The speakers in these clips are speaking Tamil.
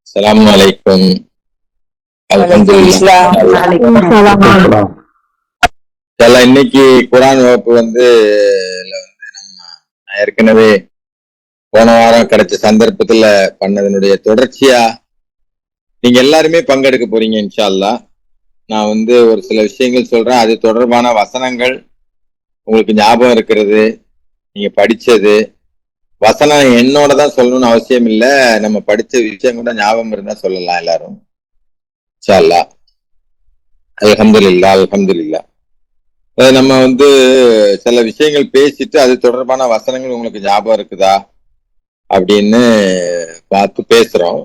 அஸ்ஸலாமு அலைக்கும். அல்ஹம்துலில்லாஹ். இன்னைக்கு குர்ஆன் வகுப்பு வந்து நம்ம ஏற்கனவே போன வாரம் கிடைச்ச சந்தர்ப்பத்துல பண்ணதனுடைய தொடர்ச்சியா நீங்க எல்லாருமே பங்கெடுக்க போறீங்க இன்ஷா அல்லாஹ். நான் வந்து ஒரு சில விஷயங்கள் சொல்றேன், அது தொடர்பான வசனங்கள் உங்களுக்கு ஞாபகம் இருக்கிறது, நீங்க படிச்சது. வசனம் என்னோட தான் சொல்லணும்னு அவசியம் இல்ல, நம்ம படிச்ச விஷயம் கூட ஞாபகம் இருந்தா சொல்லலாம் எல்லாரும் இன்ஷா அல்லாஹ். அல்ஹம்துலில்லாஹ் அல்ஹம்துலில்லாஹ். நம்ம வந்து சில விஷயங்கள் பேசிட்டு அது தொடர்பான வசனங்கள் உங்களுக்கு ஞாபகம் இருக்குதா அப்படின்னு பார்த்து பேசுறோம்.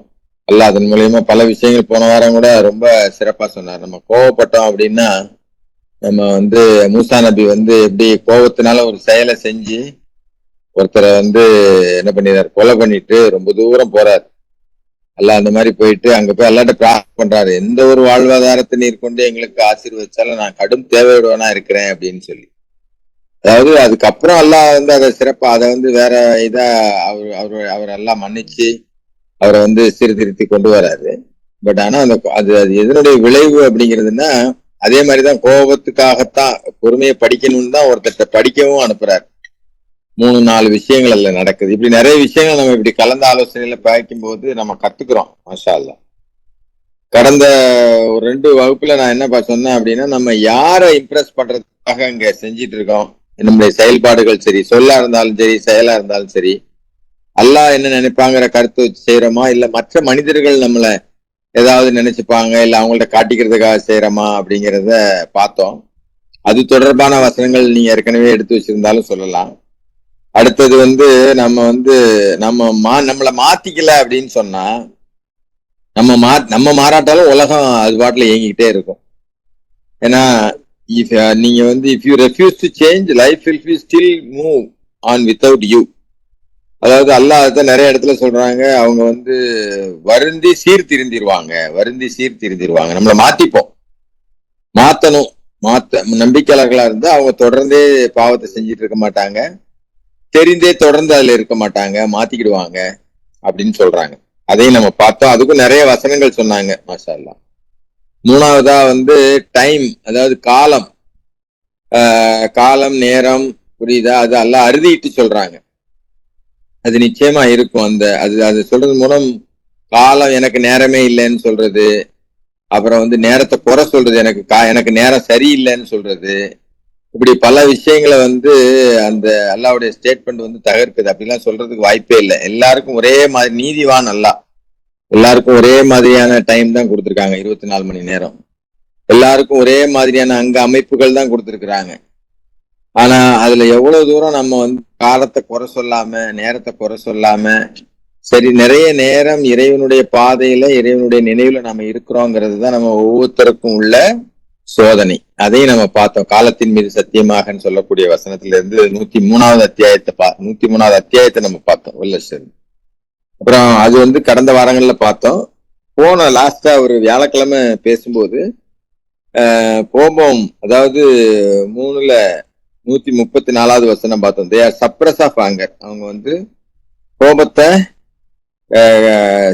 அல்லாஹ் அதன் மூலியமா பல விஷயங்கள் போன வாரம் கூட ரொம்ப சிறப்பா சொன்னார். நம்ம கோவப்பட்டோம் அப்படின்னா நம்ம வந்து மூசா நபி வந்து எப்படி கோபத்தினால ஒரு செயலை செஞ்சு ஒருத்தரை வந்து என்ன பண்ணிடுறாரு, கொலை பண்ணிட்டு ரொம்ப தூரம் போறாரு. அல்லாஹ் அந்த மாதிரி போயிட்டு அங்க போய் அல்லாட்ட பிரார்த்தனை பண்றாரு, எந்த ஒரு வாழ்வாதாரத்தை நீர் கொண்டு எங்களுக்கு ஆசீர்வதிச்சாலும் நான் கடும் தேவையுடனா இருக்கிறேன் அப்படின்னு சொல்லி. அதாவது அதுக்கப்புறம் அல்லாஹ் வந்து அதை சிறப்பா அதை வந்து வேற இதா அவர் எல்லாம் மன்னிச்சு அவரை வந்து சீர்திருத்தி கொண்டு வராரு. பட் ஆனா அந்த அது அது எதனுடைய விளைவு அப்படிங்கிறதுனா அதே மாதிரிதான் கோபத்துக்காகத்தான் பொறுமையை படிக்கணும்னு தான் ஒருத்தர் படிக்கவும் அனுப்புறாரு. 3-4 விஷயங்கள் அதுல நடக்குது. இப்படி நிறைய விஷயங்கள் நம்ம இப்படி கலந்த ஆலோசனையில பார்க்கும் போது நம்ம கத்துக்கிறோம். மாஷா அல்லாஹ். கடந்த ஒரு 2 வகுப்புல நான் என்ன சொன்னேன் அப்படின்னா, நம்ம யாரை இம்ப்ரெஸ் பண்றதுக்காக இங்க செஞ்சிட்டு இருக்கோம், நம்முடைய செயல்பாடுகள் சரி, சொல்லா இருந்தாலும் சரி, செயலா இருந்தாலும் சரி, அல்லாஹ் என்ன நினைப்பாங்கிற கருத்து வச்சு செய்யறோமா, இல்ல மற்ற மனிதர்கள் நம்மள ஏதாவது நினைச்சுப்பாங்க, இல்ல அவங்கள்ட்ட காட்டிக்கிறதுக்காக செய்யறோமா அப்படிங்கிறத பார்த்தோம். அது தொடர்பான வசனங்கள் நீங்க ஏற்கனவே எடுத்து வச்சிருந்தாலும் சொல்லலாம். அடுத்தது வந்து நம்ம வந்து நம்மளை மாத்திக்கல அப்படின்னு சொன்னா நம்ம மாறாட்டாலும் உலகம் அது பாட்டுல இயங்கிக்கிட்டே இருக்கும். ஏன்னா நீங்க வந்து if you refuse to change, life will still move on without you. அதாவது அல்லாஹ் அதான் நிறைய இடத்துல சொல்றாங்க, அவங்க வந்து வருந்தி சீர்திருந்திருவாங்க. நம்மளை மாத்திப்போம், மாத்தணும். நம்பிக்கையாளர்களா இருந்தா அவங்க தொடர்ந்தே பாவத்தை செஞ்சிட்டு இருக்க மாட்டாங்க, தெரிந்தே தொடர்ந்து அதுல இருக்க மாட்டாங்க, மாத்திக்கிடுவாங்க அப்படின்னு சொல்றாங்க. அதையும் நம்ம பார்த்தோம். அதுக்கும் நிறைய வசனங்கள் சொன்னாங்க. மாஷா அல்லாஹ். 3வதா வந்து டைம், அதாவது காலம் நேரம், புரியுதா? அது அல்லாஹ் அறுதிட்டு சொல்றாங்க. அது நிச்சயமா இருக்கும். அது சொல்றது மூலம் காலம் எனக்கு நேரமே இல்லைன்னு சொல்றது, அப்புறம் வந்து நேரத்தை குறை சொல்றது, எனக்கு நேரம் சரியில்லைன்னு சொல்றது, இப்படி பல விஷயங்களை வந்து அந்த அல்லாவுடைய ஸ்டேட்மெண்ட் வந்து தகர்க்குது. அப்படிலாம் சொல்றதுக்கு வாய்ப்பே இல்லை. எல்லாருக்கும் ஒரே மாதிரி நீதிவான் அல்லாஹ். எல்லாருக்கும் ஒரே மாதிரியான டைம் தான் கொடுத்துருக்காங்க, 24 மணி நேரம். எல்லாருக்கும் ஒரே மாதிரியான அங்க அமைப்புகள் தான் கொடுத்துருக்குறாங்க. ஆனா அதுல எவ்வளவு தூரம் நம்ம வந்து காலத்தை குறை சொல்லாம, நேரத்தை குறை சொல்லாம, சரி நிறைய நேரம் இறைவனுடைய பாதையில இறைவனுடைய நினைவுல நம்ம இருக்கிறோங்கிறது தான் நம்ம ஒவ்வொருத்தருக்கும் உள்ள சோதனை. அதையும் நம்ம பார்த்தோம். காலத்தின் மீது சத்தியமாகன்னு சொல்லக்கூடிய வசனத்துல இருந்து 103வது அத்தியாயத்தை நம்ம பார்த்தோம். சரி. அப்புறம் அது வந்து கடந்த வாரங்கள்ல பார்த்தோம். போன லாஸ்டா ஒரு வியாழக்கிழமை பேசும்போது கோபம், அதாவது 134வது வசனம் பார்த்தோம். They are suppress of anger. அவங்க வந்து கோபத்தை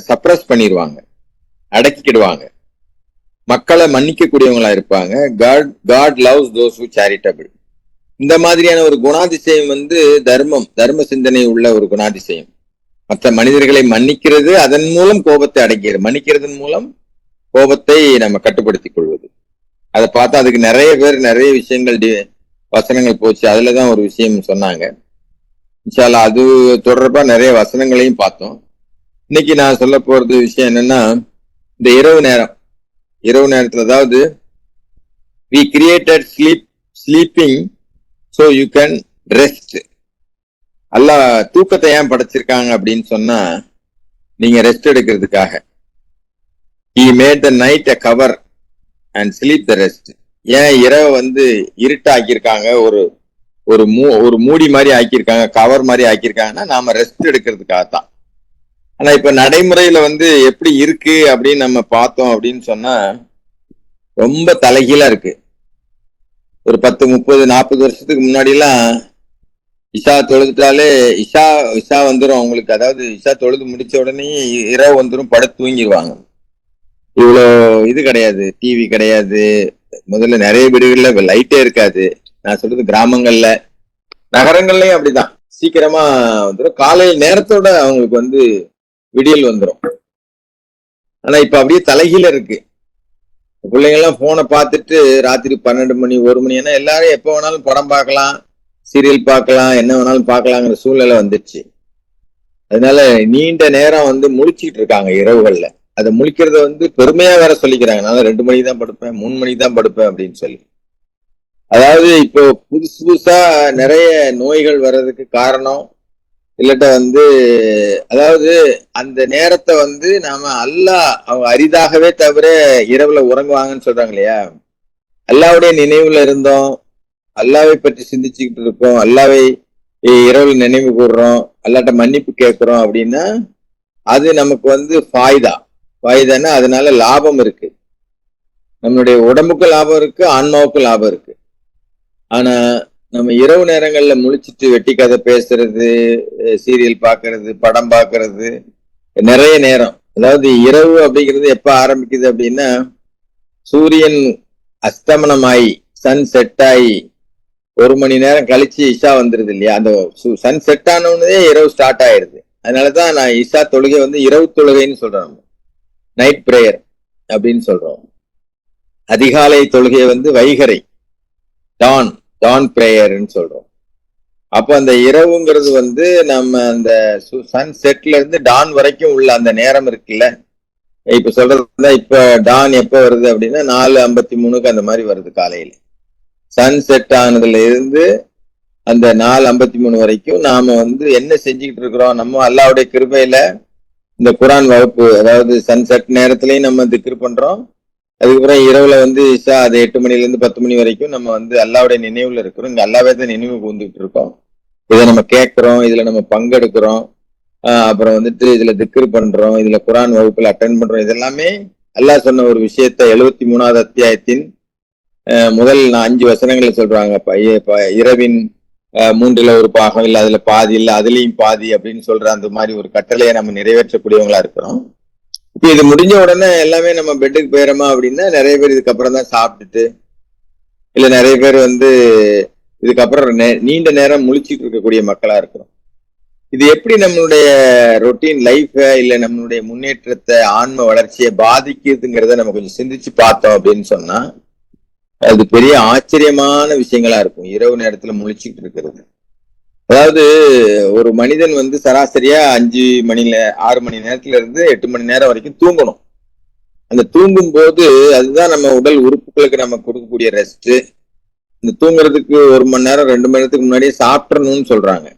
சப்ரஸ் பண்ணிடுவாங்க, அடக்கிக்கிடுவாங்க. மக்களை மன்னிக்க கூடியவங்களா இருப்பாங்க. God loves those who charitable. இந்த மாதிரியான ஒரு குணாதிசயம் வந்து தர்ம சிந்தனை உள்ள ஒரு குணாதிசயம். மற்ற மனிதர்களை மன்னிக்கிறது, அதன் மூலம் கோபத்தை அடக்கிறது. மன்னிக்கிறதன் மூலம் கோபத்தை நம்ம கட்டுப்படுத்திக் கொள்வது. அதை பார்த்தா அதுக்கு நிறைய பேர் நிறைய விஷயங்கள் வசனங்கள் போச்சு. அதுலதான் ஒரு விஷயம் சொன்னாங்க. இன்ஷா அல்லாஹ் அது தொடர்பா நிறைய வசனங்களையும் பார்த்தோம். இன்னைக்கு நான் சொல்ல போறது விஷயம் என்னன்னா, இந்த இரவு நேரத்துல, அதாவது we created sleeping so you can rest. அல்லாஹ் தூக்கத்தை ஏன் படைச்சிருக்காங்க அப்படின்னு சொன்னா, நீங்க ரெஸ்ட் எடுக்கிறதுக்காக. he made the night a cover and sleep the rest. ஏன் இரவு வந்து இருட்டா ஆக்கியிருக்காங்க, ஒரு மூடி மாதிரி ஆக்கியிருக்காங்க, கவர் மாதிரி ஆக்கியிருக்காங்கன்னா நாம ரெஸ்ட் எடுக்கிறதுக்காகத்தான். ஆனா இப்ப நடைமுறையில வந்து எப்படி இருக்கு அப்படின்னு நம்ம பார்த்தோம் அப்படின்னு சொன்னா ரொம்ப தலைகீழா இருக்கு. ஒரு 10, 30, 40 வருஷத்துக்கு முன்னாடி எல்லாம் இஷா தொழுதுட்டாலே இஷா இஷா வந்துடும் அவங்களுக்கு. அதாவது இஷா தொழுது முடிச்ச உடனே இரவு வந்துடும், படுத்து தூங்கிடுவாங்க. இவ்வளோ இது கிடையாது, டிவி கிடையாது. முதல்ல நிறைய வீடுகள்ல லைட்டே இருக்காது. நான் சொல்றது கிராமங்கள்ல, நகரங்கள்லயும் அப்படிதான். சீக்கிரமா வந்துடும், காலையில் நேரத்தோட அவங்களுக்கு வந்து விடியல் வந்துடும். ஆனா இப்ப அப்படியே தலைகீழ இருக்கு. பிள்ளைங்க எல்லாம் போனை பார்த்துட்டு ராத்திரி 12 மணி 1 மணி, ஏன்னா எல்லாரும் எப்ப வேணாலும் படம் பார்க்கலாம், சீரியல் பார்க்கலாம், என்ன வேணாலும் பார்க்கலாங்கிற சூழ்நிலை வந்துருச்சு. அதனால நீண்ட நேரம் வந்து முழிச்சுக்கிட்டு இருக்காங்க இரவுகள்ல. அதை முழிக்கிறத வந்து பெருமையா வேற சொல்லிக்கிறாங்க, நான் 2 மணிக்கு தான் படுப்பேன், 3 மணிக்கு தான் படுப்பேன் அப்படின்னு சொல்லி. அதாவது இப்போ புதுசு புதுசா நிறைய நோய்கள் வர்றதுக்கு காரணம் இல்லட்ட வந்து, அதாவது அந்த நேரத்தை வந்து நாம அவங்க அரிதாகவே தவிர இரவுல உறங்குவாங்கன்னு சொல்றாங்க இல்லையா. அல்லாவுடைய நினைவுல இருந்தோம், அல்லாவை பற்றி சிந்திச்சுக்கிட்டு இருக்கோம், அல்லாவை இரவுல நினைவு கூடுறோம், அல்லாட்ட மன்னிப்பு கேட்கிறோம் அப்படின்னா அது நமக்கு வந்து ஃபாய்தான்னா அதனால லாபம் இருக்கு. நம்மளுடைய உடம்புக்கு லாபம் இருக்கு, ஆன்மாவுக்கு லாபம் இருக்கு. ஆனா நம்ம இரவு நேரங்கள்ல முழிச்சிட்டு வெட்டி கதை பேசுறது, சீரியல் பாக்குறது, படம் பாக்குறது, நிறைய நேரம். அதாவது இரவு அப்படிங்கிறது எப்ப ஆரம்பிக்குது அப்படின்னா, சூரியன் அஸ்தமனமாயி சன் செட் ஆகி 1 மணி நேரம் கழிச்சு இஷா வந்துருது இல்லையா. அந்த சன் செட் ஆனோடனே இரவு ஸ்டார்ட் ஆயிருது. அதனாலதான் நான் இஷா தொழுகை வந்து இரவு தொழுகைன்னு சொல்றோம், நைட் பிரேயர் அப்படின்னு சொல்றோம். அதிகாலை தொழுகையை வந்து வைகரை, டான் பிரேயர்ன்னு சொல்றோம். அப்ப அந்த இரவுங்கிறது வந்து நம்ம அந்த சன் செட்ல இருந்து டான் வரைக்கும் உள்ள அந்த நேரம் இருக்குல்ல. இப்ப சொல்றது, இப்ப டான் எப்ப வருது அப்படின்னா 4:53 அந்த மாதிரி வருது காலையில. சன் செட் ஆனதுல இருந்து அந்த 4:53 வரைக்கும் நாம வந்து என்ன செஞ்சுக்கிட்டு இருக்கிறோம், நம்ம அல்லாவுடைய கிருபையில இந்த குரான் வகுப்பு, அதாவது சன் செட் நேரத்திலையும் நம்ம திக்ர் பண்றோம். அதுக்கப்புறம் இரவுல வந்து இஷா அது 8 மணில இருந்து 10 மணி வரைக்கும் நம்ம வந்து அல்லாவுடைய நினைவுல இருக்கிறோம். இங்க அல்லாவே தான் நினைவு கூந்துட்டு இருக்கோம். இதை நம்ம கேட்கிறோம், இதுல நம்ம பங்கெடுக்கிறோம், அப்புறம் வந்துட்டு இதுல திக்ர் பண்றோம், இதுல குரான் வகுப்புல அட்டென்ட் பண்றோம். இதெல்லாமே அல்லாஹ் சொன்ன ஒரு விஷயத்த 73வது அத்தியாயத்தின் முதல் 5 வசனங்களை சொல்றாங்க. இரவின் 3ல் 1 பாகம் இல்ல, அதுல பாதி இல்ல, அதுலயும் பாதி அப்படின்னு சொல்ற அந்த மாதிரி ஒரு கட்டளையை நம்ம நிறைவேற்றக்கூடியவங்களா இருக்கிறோம். இப்ப இது முடிஞ்ச உடனே எல்லாமே நம்ம பெட்டுக்கு போயிடறோமா அப்படின்னா, நிறைய பேர் இதுக்கப்புறம் தான் சாப்பிட்டுட்டு, இல்ல நிறைய பேர் வந்து இதுக்கப்புறம் நீண்ட நேரம் முழிச்சுட்டு இருக்கக்கூடிய மக்களா இருக்கிறோம். இது எப்படி நம்மளுடைய ரொட்டீன் லைஃப இல்ல நம்மளுடைய முன்னேற்றத்தை, ஆன்ம வளர்ச்சியை பாதிக்குதுங்கிறத நம்ம கொஞ்சம் சிந்திச்சு பார்த்தோம் அப்படின்னு சொன்னா அது பெரிய ஆச்சரியமான விஷயங்களா இருக்கும். இரவு நேரத்துல முழிச்சுக்கிட்டு இருக்கிறது. அதாவது ஒரு மனிதன் வந்து சராசரியா 6 மணி நேரத்துல இருந்து 8 மணி நேரம் வரைக்கும் தூங்கணும். அந்த தூங்கும் போது அதுதான் நம்ம உடல் உறுப்புகளுக்கு நம்ம கொடுக்கக்கூடிய ரெஸ்ட். இந்த தூங்குறதுக்கு 1 மணி நேரம் 2 மணி நேரத்துக்கு முன்னாடியே சாப்பிடணும்னு சொல்றாங்க.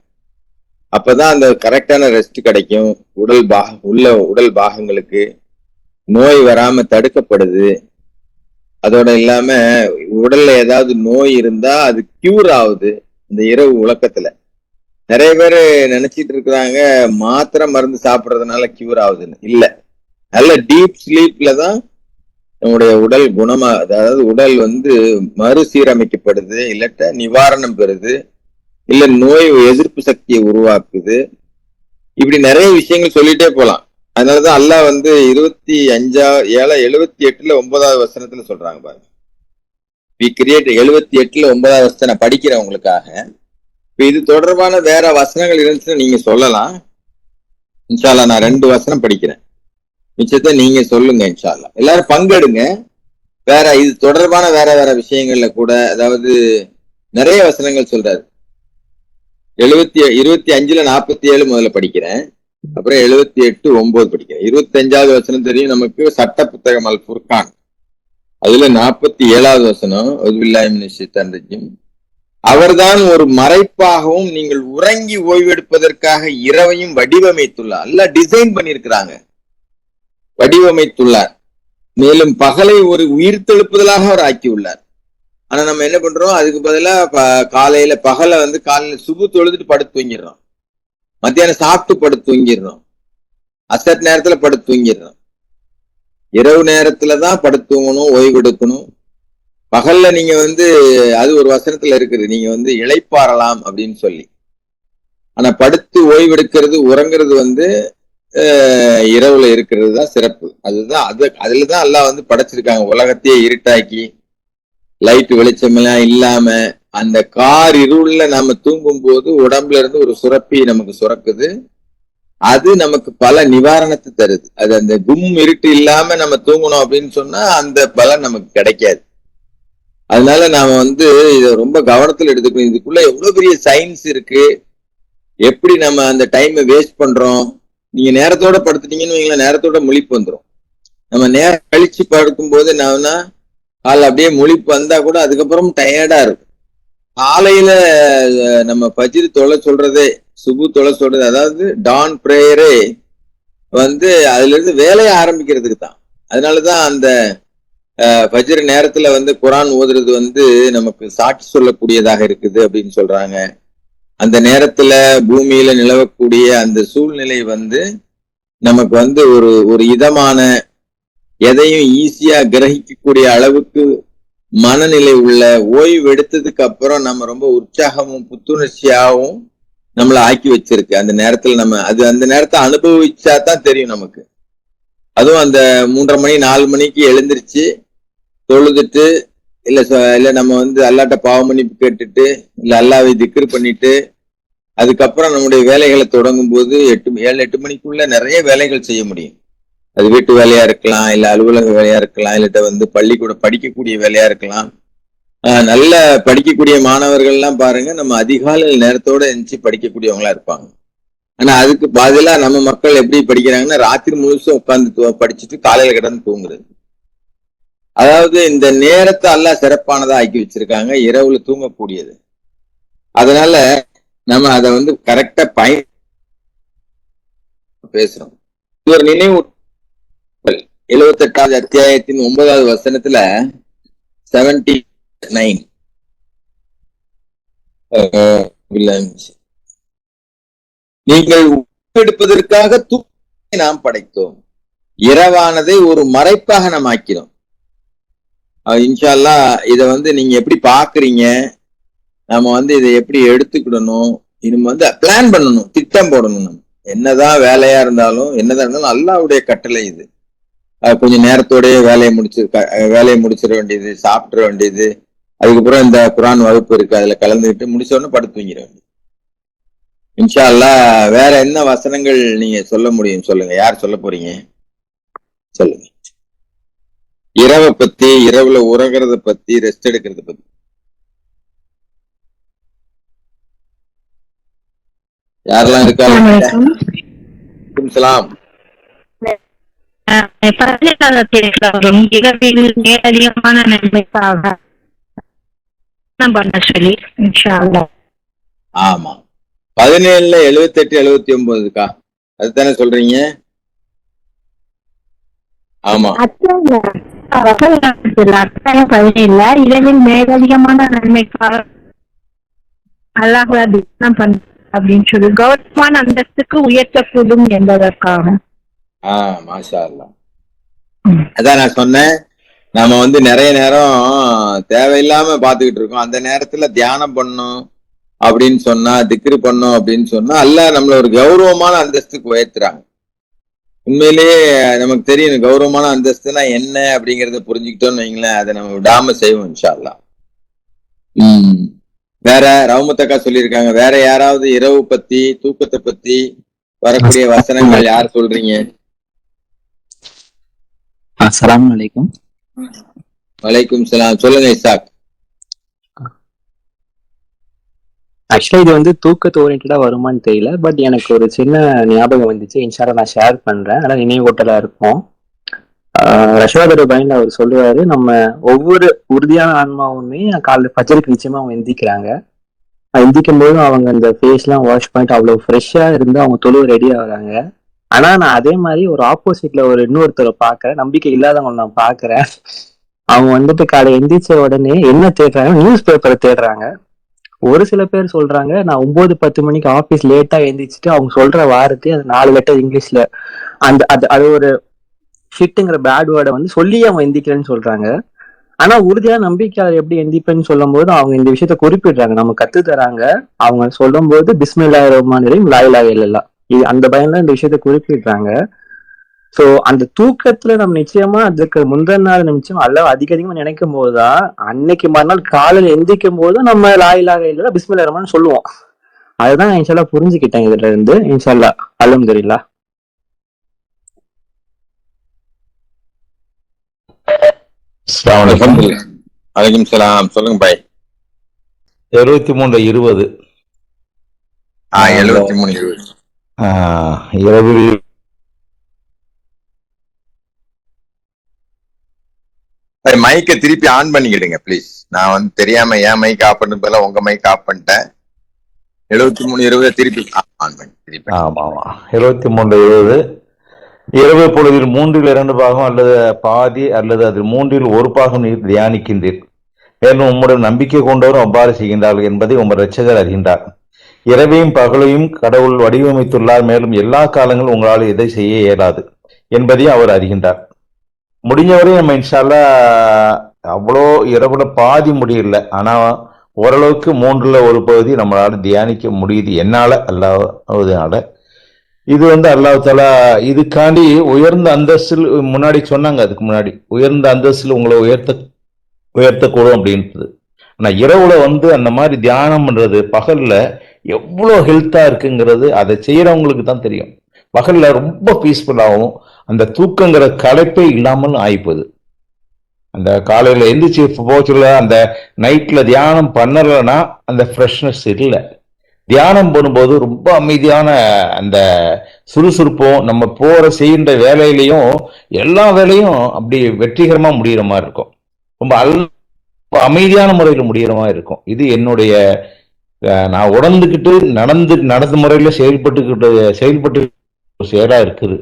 அப்பதான் அந்த கரெக்டான ரெஸ்ட் கிடைக்கும். உடல் பாகங்களுக்கு நோய் வராம தடுக்கப்படுது. அதோட இல்லாம உடல்ல ஏதாவது நோய் இருந்தா அது கியூர் ஆகுது இந்த இரவு உலக்கத்துல. நிறைய பேர் நினைச்சிட்டு இருக்கிறாங்க மாத்திரை மருந்து சாப்பிட்றதுனால கியூர் ஆகுதுன்னு. இல்ல, நல்ல டீப் ஸ்லீப்ல தான் நம்முடைய உடல் அதாவது உடல் வந்து மறுசீரமைக்கப்படுது, இல்லட்ட நிவாரணம் பெறுது, இல்ல நோய் எதிர்ப்பு சக்தியை உருவாக்குது. இப்படி நிறைய விஷயங்கள் சொல்லிட்டே போலாம். அதனாலதான் அல்லாஹ் வந்து 78ல் 9வது வசனத்துல சொல்றாங்க பாருங்க. வி கிரியேட் 78ல் 9வது வசனம் நான் படிக்கிறேன் உங்களுக்காக. இப்ப இது தொடர்பான வேற வசனங்கள் இருந்துச்சுன்னா நீங்க சொல்லலாம். இன்ஷா அல்லாஹ் நான் 2 வசனம் படிக்கிறேன், மிச்சத்தை நீங்க சொல்லுங்க இன்ஷா அல்லாஹ். எல்லாரும் பங்கெடுங்க. வேற இது தொடர்பான வேற விஷயங்கள்ல கூட, அதாவது நிறைய வசனங்கள் சொல்றாரு. 25ல் 47 முதல்ல படிக்கிறேன், அப்புறம் 78:9 படிக்கிறேன். 25வது வசனம் தெரியும் நமக்கு, சட்ட புத்தகம் அல் ஃபுர்கான், அதுல 47வது வசனம், அவர்தான் ஒரு மறைப்பாகவும் நீங்கள் உறங்கி ஓய்வெடுப்பதற்காக இரவையும் வடிவமைத்துள்ளார். அல்ல டிசைன் பண்ணிருக்கிறாங்க, வடிவமைத்துள்ளார். மேலும் பகலை ஒரு உயிர்த்தெழுப்புதலாக அவர் ஆக்கியுள்ளார். ஆனா நம்ம என்ன பண்றோம், அதுக்கு பதிலா பகலை வந்து காலையில சுபு தொழுதுட்டு படுத்து தூங்கிடுறோம், மத்தியானம் சாப்பிட்டு படுத்து தூங்கிடுறோம், அசட் நேரத்துல படுத்து தூங்கிடுறோம். இரவு நேரத்துலதான் படுத்து தூங்கணும், ஓய்வெடுக்கணும். பகல்ல நீங்க வந்து அது ஒரு வசனத்துல இருக்குது, நீங்க வந்து இளைப்பாறலாம் அப்படின்னு சொல்லி. ஆனா படுத்து ஓய்வெடுக்கிறது உறங்குறது வந்து இரவுல இருக்கிறது தான் சிறப்பு. அதுதான் அதுலதான் எல்லாம் வந்து படைச்சிருக்காங்க. உலகத்தையே இருட்டாக்கி லைட் வெளிச்சம் எல்லாம் இல்லாம அந்த கார் இருள்ல நாம தூங்கும் போது உடம்புல இருந்து ஒரு சுரப்பி நமக்கு சுரக்குது. அது நமக்கு பல நிவாரணத்தை தருது. அது அந்த இருட்டு இல்லாம நம்ம தூங்கணும் அப்படின்னு சொன்னா அந்த பலன் நமக்கு கிடைக்காது. அதனால நாம வந்து இத ரொம்ப கவனத்துல எடுத்துக்கணும். இதுக்குள்ள எவ்வளவு பெரிய சயின்ஸ் இருக்கு. எப்படி நம்ம அந்த டைமை வேஸ்ட் பண்றோம். நீங்க நேரத்தோட படுத்துட்டீங்கன்னு வைங்களேன், நேரத்தோட முழிப்பு வந்துடும். நம்ம நேரம் கழிச்சு படுக்கும் போது என்னன்னா கால அப்படியே முழிப்பு வந்தா கூட அதுக்கப்புறம் டயர்டா இருக்கும். காலையில நம்ம பஜ்ர் தொலை சொல்றதே, சுபு தொலை சொல்றது, அதாவது டான் பிரேயரே வந்து அதுல இருந்து வேலையை ஆரம்பிக்கிறதுக்கு தான். அதனாலதான் அந்த பஜ்ர் நேரத்துல வந்து குரான் ஓதுறது வந்து நமக்கு சாட்சி சொல்லக்கூடியதாக இருக்குது அப்படின்னு சொல்றாங்க. அந்த நேரத்துல பூமியில நிலவக்கூடிய அந்த சூழ்நிலை வந்து நமக்கு வந்து ஒரு இதமான, எதையும் ஈஸியா கிரகிக்கக்கூடிய அளவுக்கு மனநிலை உள்ள, ஓய்வு எடுத்ததுக்கு அப்புறம் நம்ம ரொம்ப உற்சாகமும் புத்துணர்ச்சியாகவும் நம்மளை ஆக்கி வச்சிருக்கு. அந்த நேரத்துல நம்ம அந்த நேரத்தை அனுபவிச்சா தான் தெரியும் நமக்கு. அதுவும் அந்த 3:30 மணி 4 மணிக்கு எழுந்திருச்சு தொழுதுட்டு இல்ல நம்ம வந்து அல்லாட்ட பாவ மன்னிப்பு கேட்டுட்டு இல்ல அல்லாவை திக்ர் பண்ணிட்டு அதுக்கப்புறம் நம்முடைய வேலைகளை தொடங்கும் போது 7-8 மணிக்குள்ள நிறைய வேலைகள் செய்ய முடியும். அது வீட்டு வேலையா இருக்கலாம், இல்ல அலுவலக வேலையா இருக்கலாம், இல்ல வந்து பள்ளிக்கூட படிக்கக்கூடிய வேலையா இருக்கலாம். நல்ல படிக்கக்கூடிய மாணவர்கள் எல்லாம் பாருங்க, நம்ம அதிகாலை நேரத்தோட எந்திரிச்சு படிக்கக்கூடியவங்களா இருப்பாங்க. ஆனா அதுக்கு பதிலா நம்ம மக்கள் எப்படி படிக்கிறாங்கன்னா ராத்திரி முழுசும் உட்கார்ந்து படிச்சுட்டு காலையில கிடந்து தூங்குறது. அதாவது இந்த நேரத்தை எல்லாம் சிறப்பானதா ஆக்கி வச்சிருக்காங்க, இரவுல தூங்கக்கூடியது. அதனால நம்ம அதை வந்து கரெக்டா பேசுறோம். இது ஒரு நினைவு. 78வது அத்தியாயத்தின் 9வது வசனத்துல 79 நீங்கள் எடுப்பதற்காக தூக்கத்தை நாம் படைத்தோம், இரவானதை ஒரு மறைப்பாக நாம் ஆக்கிறோம். இன்ஷா அல்லாஹ் இத வந்து நீங்க எப்படி பாக்குறீங்க, நம்ம வந்து இதை எப்படி எடுத்துக்கிடணும், இனிமே வந்து பிளான் பண்ணணும், திட்டம் போடணும். நம்ம என்னதான் வேலையா இருந்தாலும் அல்லாஹ்வுடைய கட்டளை இது. கொஞ்சம் நேரத்தோடய வேலையை முடிச்சிட வேண்டியது, சாப்பிட வேண்டியது. அதுக்கப்புறம் இந்த குரான் வகுப்பு இருக்கு, அதுல கலந்துக்கிட்டு முடிச்ச உடனே படுத்து தூங்கிட வேண்டியது. இன்ஷா அல்லாஹ் வேற என்ன வசனங்கள் நீங்க சொல்ல முடியும் சொல்லுங்க. யார் சொல்ல போறீங்க சொல்லுங்க. இரவை பத்தி, இரவுல உறங்குறத பத்தி, ரெஸ்ட் எடுக்கிறத பத்தி யாரெல்லாம் இருக்காங்க? சலாம். அதிகமான நன்மைக்காக ஆமா 17 78 79 அதுதானே சொல்றீங்க? ஆமா 17 இரவில் மேலதிகமான நன்மைக்காக அல்லாஹ் அப்படின்னு சொல்லி கௌரவமான அந்தஸ்துக்கு உயர்த்தக்கூடும் என்பதற்காக. மாஷா அல்லாஹ். அதான் நான் சொன்னேன், நம்ம வந்து நிறைய நேரம் தேவையில்லாம பாத்துக்கிட்டு இருக்கோம். அந்த நேரத்துல தியானம் பண்ணும் அப்படின்னு சொன்னா, திக்ரு பண்ணும் அப்படின்னு சொன்னா அல்லாஹ் நம்மள ஒரு கௌரவமான அந்தஸ்துக்கு உயர்த்துறாங்க. உண்மையிலேயே நமக்கு தெரியும் கௌரவமான அந்தஸ்துனா என்ன அப்படிங்கறத புரிஞ்சுக்கிட்டோம்னு வைங்களேன், அதை நம்ம விடாம செய்வோம் இன்ஷா அல்லாஹ். வேற ரவுமத்தக்கா சொல்லியிருக்காங்க. வேற யாராவது இரவு பத்தி, தூக்கத்தை பத்தி வரக்கூடிய வசனங்கள் யார் சொல்றீங்க? அஸ்ஸலாமு அலைக்கும். வலைக்கும் சலாம். சொல்லுங்க இசாக். ஆக்சுவலா இது வந்து தூக்கத்து ஓரியன்டா வருமானு தெரியல, பட் எனக்கு ஒரு சின்ன ஞாபகம் வந்துச்சு. இன்ஷால்லா நான் ஷேர் பண்றேன். ஆனா நினைவூட்டலா இருக்கும். ரஷாதர் பைன்ல அவர் சொல்லுவாரு, நம்ம ஒவ்வொரு உறுதியான ஆன்மாவுமே காலைல ஃபஜ்ருக்கு நிச்சயமா அவங்க எந்திக்கிறாங்க. எந்திக்கும் போது அவங்க அந்த ஃபேஸ் எல்லாம் வாஷ் பண்ணிட்டு அவ்வளவு ஃப்ரெஷ்ஷா இருந்து அவங்க தொழுவு ரெடி ஆகுறாங்க. ஆனா நான் அதே மாதிரி ஒரு ஆப்போசிட்ல ஒரு இன்னொருத்தரை பாக்குறேன், நம்பிக்கை இல்லாதவங்க நான் பாக்குறேன். அவங்க வந்துட்டு காலை எந்திரிச்ச உடனே என்ன தேடுறாங்க, நியூஸ் பேப்பரை தேடுறாங்க. ஒரு சில பேர் சொல்றாங்க நான் 9-10 மணிக்கு ஆபீஸ் லேட்டா எந்திரிச்சிட்டு அவங்க சொல்ற வார்த்தை அது 4 லெட்டர் இங்கிலீஷ்ல அது ஒரு ஷிட்டுங்கிற பேட் வேர்டை வந்து சொல்லி அவங்க எந்திக்கிறேன்னு சொல்றாங்க. ஆனா உறுதியான நம்பிக்கையாளர் எப்படி எந்திப்பேன்னு சொல்லும் போது அவங்க இந்த விஷயத்த குறிப்பிடுறாங்க, நம்ம கத்து தராங்க. அவங்க சொல்லும் போது பிஸ்மில்லாஹிர் ரஹ்மானிர் ரஹீம் லா இலாஹா இல்லல்லாஹ், இது அந்த பயன்ல இந்த விஷயத்த குறிப்பிடுறாங்க. சோ அந்த தூக்கத்துல நம்ம நிச்சயமா அதுக்கு முந்தின நாள் நிச்சயம் அல்லாஹ் அதிகமா நினைக்கும் போதுதான் அன்னைக்கு மறுநாள் காலையில எந்திக்கும் போது நம்ம லா இலாஹா இல்லல்லாஹ் பிஸ்மில்லாஹிர் ரஹ்மான் சொல்லுவோம். அதுதான் இன்ஷால்லா புரிஞ்சுக்கிட்டேன் இதுல இருந்து. இன்ஷால்லா அல்ஹம்துலில்லாஹ். அலைக்கும் சலாம். சொல்லுங்க பாய். 73:20 73:20 இரவில் மைக்கை திருப்பி ஆன் பண்ணிக்கிடுங்க ப்ளீஸ். நான் வந்து தெரியாம என் மைக் ஆஃப் பண்ண போல உங்க மைக் ஆஃப் பண்ணிட்டேன். 73:20 திருப்பி ஆன் பண்ணி திருப்பி. ஆமா 73:20 இரவு பொழுதில் 3/2 பாகம் அல்லது பாதி அல்லது அதில் 1/3 பாகம் நீர் தியானிக்கின்றீர். மேலும் உம்முடைய நம்பிக்கை கொண்டவரும் அவ்வாறு செய்கின்றார்கள் என்பதை உங்கள் இரட்சகர் அறிகின்றார். இரவையும் பகலையும் கடவுள் வடிவமைத்துள்ளார். மேலும் எல்லா காலங்களும் உங்களால் எதை செய்ய இயலாது என்பதையும் அவர் அறிகின்றார். முடிஞ்சவரை நம்ம இன்ஷால்லா அவ்வளோ இரவுல பாதி முடியல, ஆனா ஓரளவுக்கு 1/3 பகுதி நம்மளால தியானிக்க முடியுது என்னால, அல்லாஹ்வுனால. இது வந்து அல்லாஹ் தஆலா இதுக்காண்டி உயர்ந்த அந்தஸ்தில் முன்னாடி சொன்னாங்க, அதுக்கு முன்னாடி உயர்ந்த அந்தஸ்தில் உங்களை உயர்த்தக்கூடும் அப்படின்றது. ஆனா இரவுல வந்து அந்த மாதிரி தியானம் பண்றது பகல்ல எவ்வளோ ஹெல்த்தா இருக்குங்கிறது அதை செய்யறவங்களுக்கு தான் தெரியும். பகல்ல ரொம்ப பீஸ்ஃபுல்லாகவும் அந்த தூக்கங்கிற களைப்பே இல்லாமல் ஆயிப்போகுது. அந்த காலையில எந்திரிச்சு போச்சுல அந்த நைட்ல தியானம் பண்ணலன்னா அந்த ஃப்ரெஷ்னஸ் இல்லை. தியானம் பண்ணும்போது ரொம்ப அமைதியான அந்த சுறுசுறுப்பும் நம்ம செய்கின்ற வேலையிலையும் எல்லா வேலையும் அப்படி வெற்றிகரமா முடிகிற மாதிரி இருக்கும். ரொம்ப அமைதியான முறையில் முடிகிற மாதிரி இருக்கும். இது என்னுடைய நான் உணர்ந்துக்கிட்டு நடந்த முறையில செயல்பட்டு செயலா இருக்குது.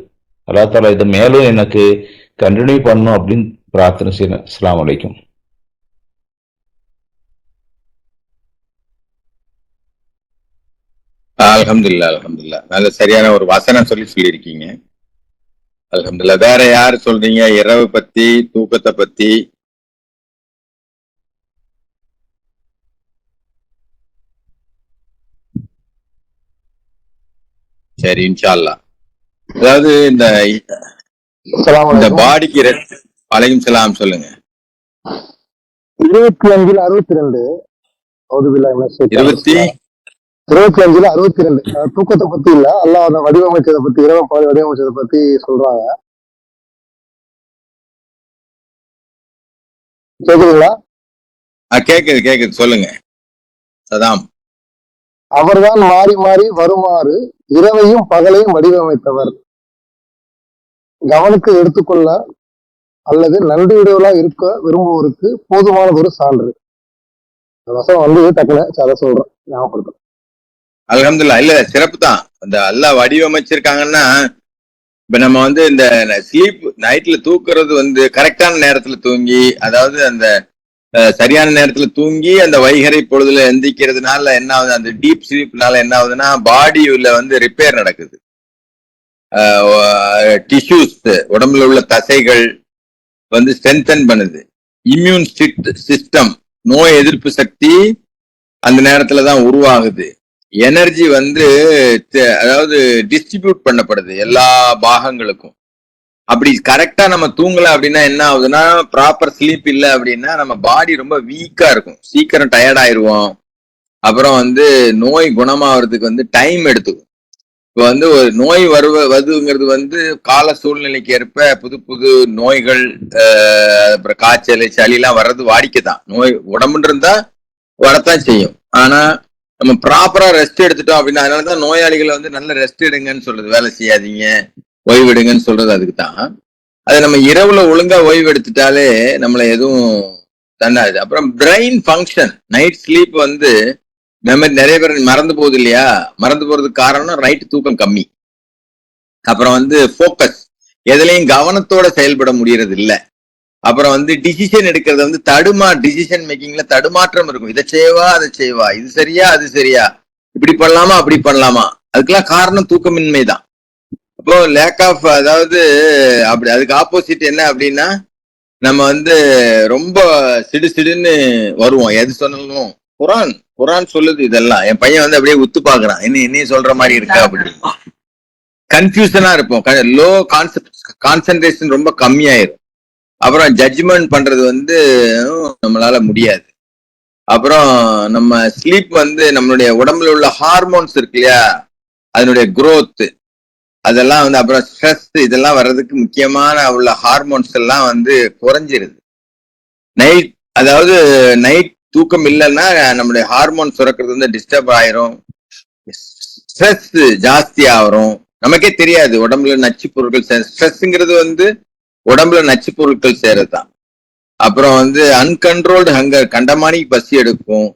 அல்லாஹ் தஆலா இதை மேலும் எனக்கு கண்டினியூ பண்ணணும் அப்படின்னு பிரார்த்தனை செய்யணும். அஸ்ஸலாமு அலைக்கும். அல்ஹம்துலில்லாஹ். நல்ல சரியான ஒரு வசனம் சொல்லியிருக்கீங்க. அல்ஹம்துலில்லாஹ். வேற யாரு சொல்றீங்க இரவு பத்தி, தூக்கத்தை பத்தி? சரி, இன்ஷா அல்லாஹ். அதாவது இந்த பாடிக்கு அலைக்கும் சலாம் சொல்லுங்க. 25:62 தூக்கத்தை பத்தி இல்ல, அல்லாஹ் அதை வடிவமைச்சதை பத்தி, இரவு பகல் வடிவமைச்சதை பத்தி சொல்றாங்க. கேக்குதுங்களா? கேக்குது சொல்லுங்க சதாம். அவர்தான் மாறி மாறி வருமாறு இரவையும் பகலையும் வடிவமைத்தவர். கவனிக்க எடுத்துக்கொள்ள அல்லது நன்றியுடையவர்களா இருக்க விரும்புவோருக்கு போதுமானது ஒரு சான்று. வசனம் வந்து டக்குனு அதை சொல்றேன், ஞாபகப்படுத்துறேன். அல்ஹம்துலில்லாஹ். இல்ல சிறப்பு தான். அந்த அல்லாஹ் வடிவமைச்சிருக்காங்கன்னா, இப்ப நம்ம வந்து இந்த ஸ்லீப் நைட்ல தூக்குறது வந்து கரெக்டான நேரத்துல தூங்கி, அதாவது அந்த சரியான நேரத்துல தூங்கி அந்த வைகறை பொழுதுல எந்திக்கிறதுனால என்ன ஆகுது, அந்த டீப் ஸ்லீப்னால என்ன ஆகுதுன்னா பாடியில வந்து ரிப்பேர் நடக்குது. டிஷ்யூஸ், உடம்புல உள்ள தசைகள் வந்து ஸ்ட்ரென்தன் பண்ணுது. இம்யூன் சிஸ்டம், நோய் எதிர்ப்பு சக்தி அந்த நேரத்துலதான் உருவாகுது. எனர்ஜி வந்து அதாவது டிஸ்ட்ரிபியூட் பண்ணப்படுது எல்லா பாகங்களுக்கும். அப்படி கரெக்டா நம்ம தூங்கல அப்படின்னா என்ன ஆகுதுன்னா, ப்ராப்பர் ஸ்லீப் இல்லை அப்படின்னா நம்ம பாடி ரொம்ப வீக்கா இருக்கும், சீக்கிரம் டயர்ட் ஆயிடுவோம். அப்புறம் வந்து நோய் குணமாகறதுக்கு வந்து டைம் எடுத்துக்கும். இப்போ வந்து ஒரு நோய் வருதுங்கிறது வந்து கால சூழ்நிலைக்கு ஏற்ப புது புது நோய்கள், அப்புறம் காய்ச்சல் சளிலாம் வர்றது வாடிக்கைதான். நோய் உடம்புன்னு இருந்தா வரத்தான் செய்யும். ஆனா நம்ம ப்ராப்பரா ரெஸ்ட் எடுத்துட்டோம் அப்படின்னா, அதனாலதான் நோயாளிகளை வந்து நல்ல ரெஸ்ட் எடுங்கன்னு சொல்றது, வேலை செய்யாதீங்க ஓய்வெடுங்கன்னு சொல்றது அதுக்கு தான். அதை நம்ம இரவுல ஒழுங்கா ஓய்வு எடுத்துட்டாலே நம்மளை எதுவும் தண்டாது. அப்புறம் பிரெயின் ஃபங்க்ஷன், நைட் ஸ்லீப் வந்து மெமரி நிறைய பேர் மறந்து போகுது இல்லையா? மறந்து போறதுக்கு காரணம் நைட் தூக்கம் கம்மி. அப்புறம் வந்து ஃபோக்கஸ், எதுலையும் கவனத்தோட செயல்பட முடியறது இல்லை. அப்புறம் வந்து டிசிஷன் எடுக்கிறது வந்து டிசிஷன் மேக்கிங்ல தடுமாற்றம் இருக்கும். இதை செய்வா அதை செய்வா, இது சரியா அது சரியா, இப்படி பண்ணலாமா அப்படி பண்ணலாமா, அதுக்கெல்லாம் காரணம் தூக்கமின்மை தான். அப்போ லேக் ஆஃப், அதாவது அப்படி அதுக்கு ஆப்போசிட் என்ன அப்படின்னா நம்ம வந்து ரொம்ப சிடுசிடுன்னு வருவோம். எது சொன்னாலும் குரான் குரான் சொல்லுது இதெல்லாம். என் பையன் வந்து அப்படியே உத்து பாக்குறான், என்னையும் சொல்ற மாதிரி இருக்கா அப்படி. கன்ஃபியூஷனா இருப்போம். லோ கான்சென்ட்ரேஷன் ரொம்ப கம்மியாயிரும். அப்புறம் ஜட்ஜ்மெண்ட் பண்றது வந்து நம்மளால முடியாது. அப்புறம் நம்ம ஸ்லீப் வந்து நம்மளுடைய உடம்புல உள்ள ஹார்மோன்ஸ் இருக்கு இல்லையா, அதனுடைய growth அதெல்லாம் வந்து, அப்புறம் ஸ்ட்ரெஸ் இதெல்லாம் வர்றதுக்கு முக்கியமான உள்ள ஹார்மோன்ஸ் எல்லாம் வந்து குறைஞ்சிருது. நைட் அதாவது நைட் தூக்கம் இல்லைன்னா நம்மளுடைய ஹார்மோன் சுரக்கிறது வந்து டிஸ்டர்ப் ஆயிரும், ஸ்ட்ரெஸ் ஜாஸ்தி ஆகும். நமக்கே தெரியாது உடம்புல நச்சு பொருட்கள் ஸ்ட்ரெஸ்ங்கிறது வந்து உடம்புல நச்சு பொருட்கள் சேரதான். அப்புறம் வந்து அன்கண்ட்ரோல்டு ஹங்கர், கண்டமானிக்கு பசி எடுக்கும்.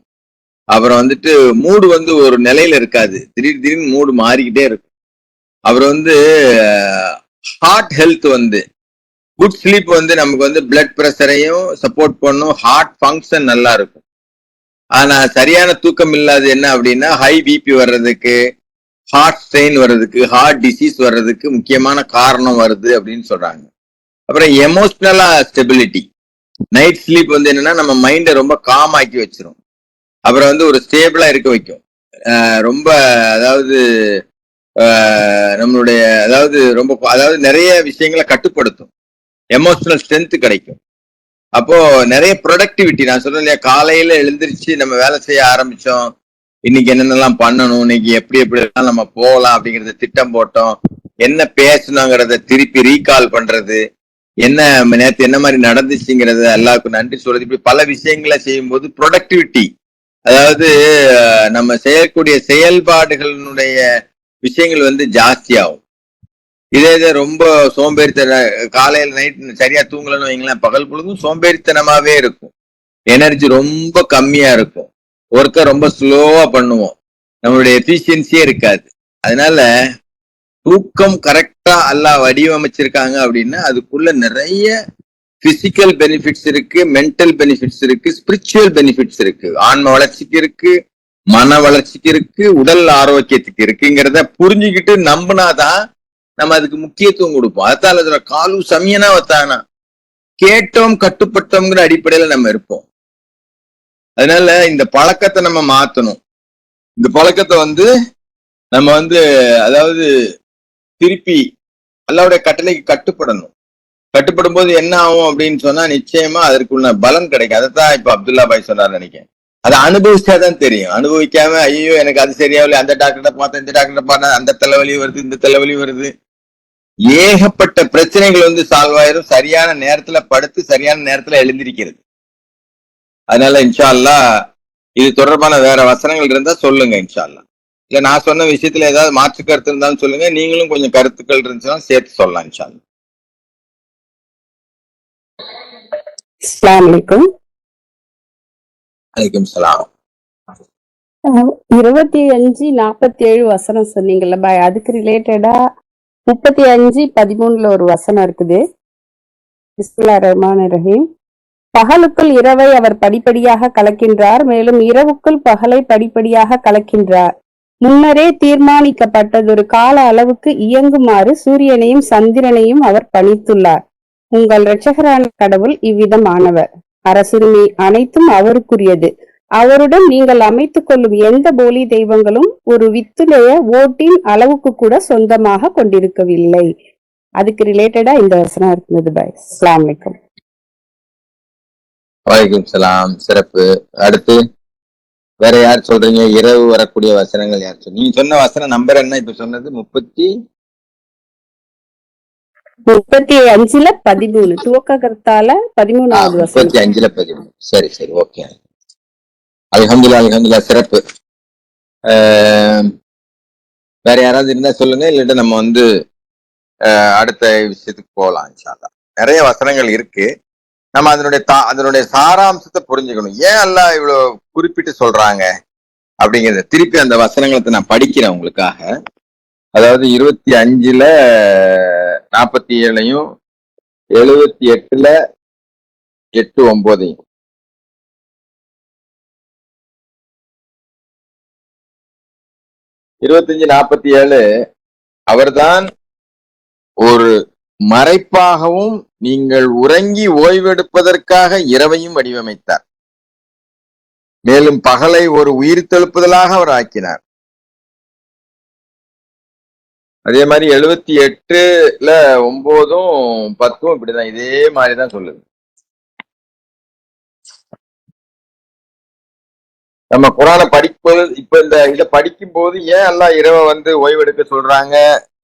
அப்புறம் வந்துட்டு மூடு வந்து ஒரு நிலையில இருக்காது, திடீர்னு மூடு மாறிக்கிட்டே இருக்கும். அப்புறம் வந்து ஹார்ட் ஹெல்த் வந்து குட் ஸ்லீப் வந்து நமக்கு வந்து பிளட் ப்ரெஷரையும் சப்போர்ட் பண்ணும், ஹார்ட் ஃபங்க்ஷன் நல்லா இருக்கும். ஆனா சரியான தூக்கம் இல்லாது என்ன அப்படின்னா ஹை பிபி வர்றதுக்கு, ஹார்ட் ஸ்ட்ரெயின் வர்றதுக்கு, ஹார்ட் டிசீஸ் வர்றதுக்கு முக்கியமான காரணம் வருது அப்படின்னு சொல்றாங்க. அப்புறம் எமோஷனலா ஸ்டெபிலிட்டி, நைட் ஸ்லீப் வந்து என்னன்னா நம்ம மைண்டை ரொம்ப காம் ஆக்கி வச்சிரும். அப்புறம் வந்து ஒரு ஸ்டேபிளா இருக்க வைக்கும். ரொம்ப அதாவது நம்மளுடைய அதாவது நிறைய விஷயங்களை கட்டுப்படுத்தும், எமோஷனல் ஸ்ட்ரென்த் கிடைக்கும். அப்போ நிறைய ப்ரொடக்டிவிட்டி, நான் சொல்றேன் இல்லையா, காலையில எழுந்திருச்சு நம்ம வேலை செய்ய ஆரம்பிச்சோம், இன்னைக்கு என்னென்னலாம் பண்ணணும், இன்னைக்கு எப்படி எல்லாம் நம்ம போகலாம் அப்படிங்கறத திட்டம் போட்டோம், என்ன பேசணுங்கிறத திருப்பி ரீகால் பண்றது, என்ன நேற்று என்ன மாதிரி நடந்துச்சுங்கிறத எல்லாருக்கும் நன்றி சொல்றது, இப்படி பல விஷயங்களை செய்யும்போது ப்ரொடக்டிவிட்டி, அதாவது நம்ம செய்யக்கூடிய செயல்பாடுகளுடைய விஷயங்கள் வந்து ஜாஸ்தி ஆகும். இதே ரொம்ப சோம்பேறித்தன, காலையில நைட் சரியா தூங்கலன்னு வைங்களேன், பகல் பொழுதும் சோம்பேறித்தனமாவே இருக்கும், எனர்ஜி ரொம்ப கம்மியா இருக்கும், ஒர்க்கை ரொம்ப ஸ்லோவா பண்ணுவோம், நம்மளுடைய எஃபிஷியன்சியே இருக்காது. அதனால தூக்கம் கரெக்டா எல்லாம் வடிவமைச்சிருக்காங்க அப்படின்னா அதுக்குள்ள நிறைய பிசிக்கல் பெனிஃபிட்ஸ் இருக்கு, மென்டல் பெனிஃபிட்ஸ் இருக்கு, ஸ்பிரிச்சுவல் பெனிஃபிட்ஸ் இருக்கு, ஆன்ம வளர்ச்சிக்கு இருக்கு, மன வளர்ச்சிக்கு இருக்கு, உடல் ஆரோக்கியத்துக்கு இருக்குங்கிறத புரிஞ்சுக்கிட்டு நம்பினாதான் நம்ம அதுக்கு முக்கியத்துவம் கொடுப்போம். அதால அதுல காலு சமயனா வத்தானா கேட்டோம் கட்டுப்பட்டோம்ங்கிற அடிப்படையில நம்ம இருப்போம். அதனால இந்த பழக்கத்தை நம்ம மாத்தணும். இந்த பழக்கத்தை வந்து நம்ம வந்து அதாவது திருப்பி அல்லாவுடைய கட்டளைக்கு கட்டுப்படணும். கட்டுப்படும் போது என்ன ஆகும் அப்படின்னு சொன்னா நிச்சயமா அதற்குள்ள பலன் கிடைக்கும். அதைத்தான் இப்ப அப்துல்லா பாய் சொன்னார் நினைக்கிறேன். அதை அனுபவிச்சாதான் தெரியும். அனுபவிக்காம ஐயோ எனக்கு அது சரியாவில்லை, அந்த டாக்டர்கிட்ட பார்த்தேன், இந்த டாக்டர்கிட்ட பார்த்தேன், அந்த தலைவலி வருது, இந்த தலைவலி வருது, ஏகப்பட்ட பிரச்சனைகள் வந்து சால்வ் ஆயிரும். சரியான நேரத்துல படுத்து சரியான நேரத்துல எழுந்திருக்கிறது. அதனால இன்ஷா அல்லாஹ் இது தொடர்பான வேற வசனங்கள் இருந்தா சொல்லுங்க இன்ஷா அல்லாஹ். இல்ல நான் சொன்ன விஷயத்துல ஏதாவது மாற்று கருத்து இருந்தாலும் சொல்லுங்க, நீங்களும் கொஞ்சம் கருத்துக்கள் இருந்துச்சுன்னா சேர்த்து சொல்லலாம் இன்ஷா அல்லாஹ். அஸ்ஸலாமு அலைக்கும். அலைக்கும் சலாம். 25:47 வசனம் சொன்னீங்கல்ல பாய், அதுக்கு ரிலேட்டடா 35:13 ஒரு வசனம் இருக்குது. பிஸ்மில்லாஹிர் ரஹ்மானிர் ரஹீம். பகலுக்குள் இரவை அவர் படிப்படியாக கலக்கின்றார், மேலும் இரவுக்குள் பகலை படிப்படியாக கலக்கின்றார். முன்னரே தீர்மானிக்கப்பட்டதொரு கால அளவுக்கு இயங்குமாறு சூரியனையும் சந்திரனையும் அவர் பணித்துள்ளார். உங்கள் இரட்சகரான கடவுள் இவ்விதமானவர். அரசுரிமை அனைத்தும் அவருக்குரியது. அவருடன் நீங்கள் அமைத்துக் கொள்ளும் எந்த போலி தெய்வங்களும் ஒரு வித்துடைய ஓட்டின் அளவுக்கு கூட சொந்தமாக கொண்டிருக்கவில்லை. அதுக்கு ரிலேட்டடா இந்த வசனம் இருந்தது பாய். அஸ்ஸலாமு அலைக்கும். வலைக்கும் சலாம். சிறப்பு. அடுத்து வேற யார் சொல்றீங்க? இரவு வரக்கூடிய வசனங்கள் யார் சொல்றீங்க? நீங்க சொன்ன வசன நம்பர் என்ன இப்ப சொன்னது? 35:13 துவக்க கருத்தால 13வது வசனம். 35:13. சரி சரி, ஓகே. அல்ஹம்துலில்லாஹ் சிறப்பு. வேற யாராவது இருந்தா சொல்லுங்க, இல்லாட்ட நம்ம வந்து அடுத்த விஷயத்துக்கு போகலாம் இன்ஷா அல்லாஹ். நிறைய வசனங்கள் இருக்கு, நம்ம அதனுடைய சாராம்சத்தை புரிஞ்சுக்கணும். ஏன் அல்லாஹ் இவ்வளவு குறிப்பிட்டு சொல்றாங்க அப்படிங்கறத திருப்பி அந்த வசனங்களை நான் படிக்கிறேன் உங்களுக்காக. அதாவது 25:47 78:8-9 25:47 அவர்தான் ஒரு மறைப்பாகவும் நீங்கள் உறங்கி ஓய்வெடுப்பதற்காக இரவையும் வடிவமைத்தார். மேலும் பகலை ஒரு உயிர் தெழுப்புதலாக அவர் ஆக்கினார். அதே மாதிரி 78ல 9ம் 10ம் இப்படிதான், இதே மாதிரிதான் சொல்லுது. நம்ம குரானை படிக்கும்போது, இப்ப இந்த இதை படிக்கும் போது ஏன் எல்லாம் இரவை ஓய்வெடுக்க சொல்றாங்க,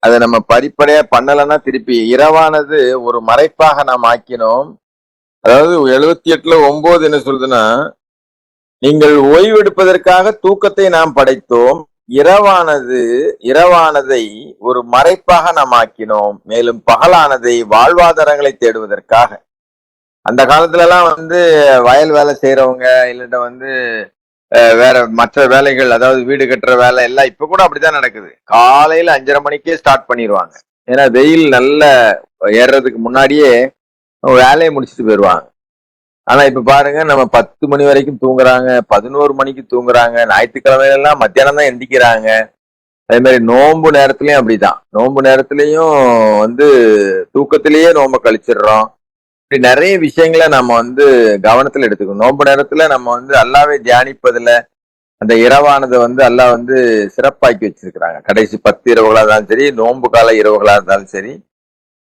அதை நம்ம படிப்படையா பண்ணலன்னா திருப்பி இரவானது ஒரு மறைப்பாக நாம் ஆக்கினோம். அதாவது 78ல 9 என்ன சொல்றதுன்னா, நீங்கள் ஓய்வெடுப்பதற்காக தூக்கத்தை நாம் படைத்தோம், இரவானதை ஒரு மறைப்பாக நாம் ஆக்கினோம், மேலும் பகலானதை வாழ்வாதாரங்களை தேடுவதற்காக. அந்த காலத்துல எல்லாம் வயல் வேலை செய்யறவங்க இல்லட்ட வேற மற்ற வேலைகள், அதாவது வீடு கட்டுற வேலை எல்லாம் இப்ப கூட அப்படிதான் நடக்குது. காலையில 5:30 மணிக்கே ஸ்டார்ட் பண்ணிடுவாங்க. ஏன்னா வெயில் நல்ல ஏறுறதுக்கு முன்னாடியே வேலையை முடிச்சுட்டு போயிடுவாங்க. ஆனா இப்ப பாருங்க, நம்ம 10 மணி வரைக்கும் தூங்குறாங்க, 11 மணிக்கு தூங்குறாங்க, ஞாயிற்றுக்கிழமையெல்லாம் மத்தியானம் தான் எந்திக்கிறாங்க. அதே மாதிரி நோன்பு நேரத்துலயும் அப்படிதான், நோன்பு நேரத்திலையும் தூக்கத்திலேயே நோன்பை கழிச்சிடுறோம். இப்படி நிறைய விஷயங்களை நம்ம கவனத்துல எடுத்துக்கணும். நோன்பு நேரத்துல நம்ம அல்லாவே தியானிப்பதுல அந்த இரவானதை அல்லாஹ் சிறப்பாக்கி வச்சிருக்கிறாங்க. கடைசி 10 இரவுகளா இருந்தாலும் சரி, நோன்பு கால இரவுகளா இருந்தாலும் சரி.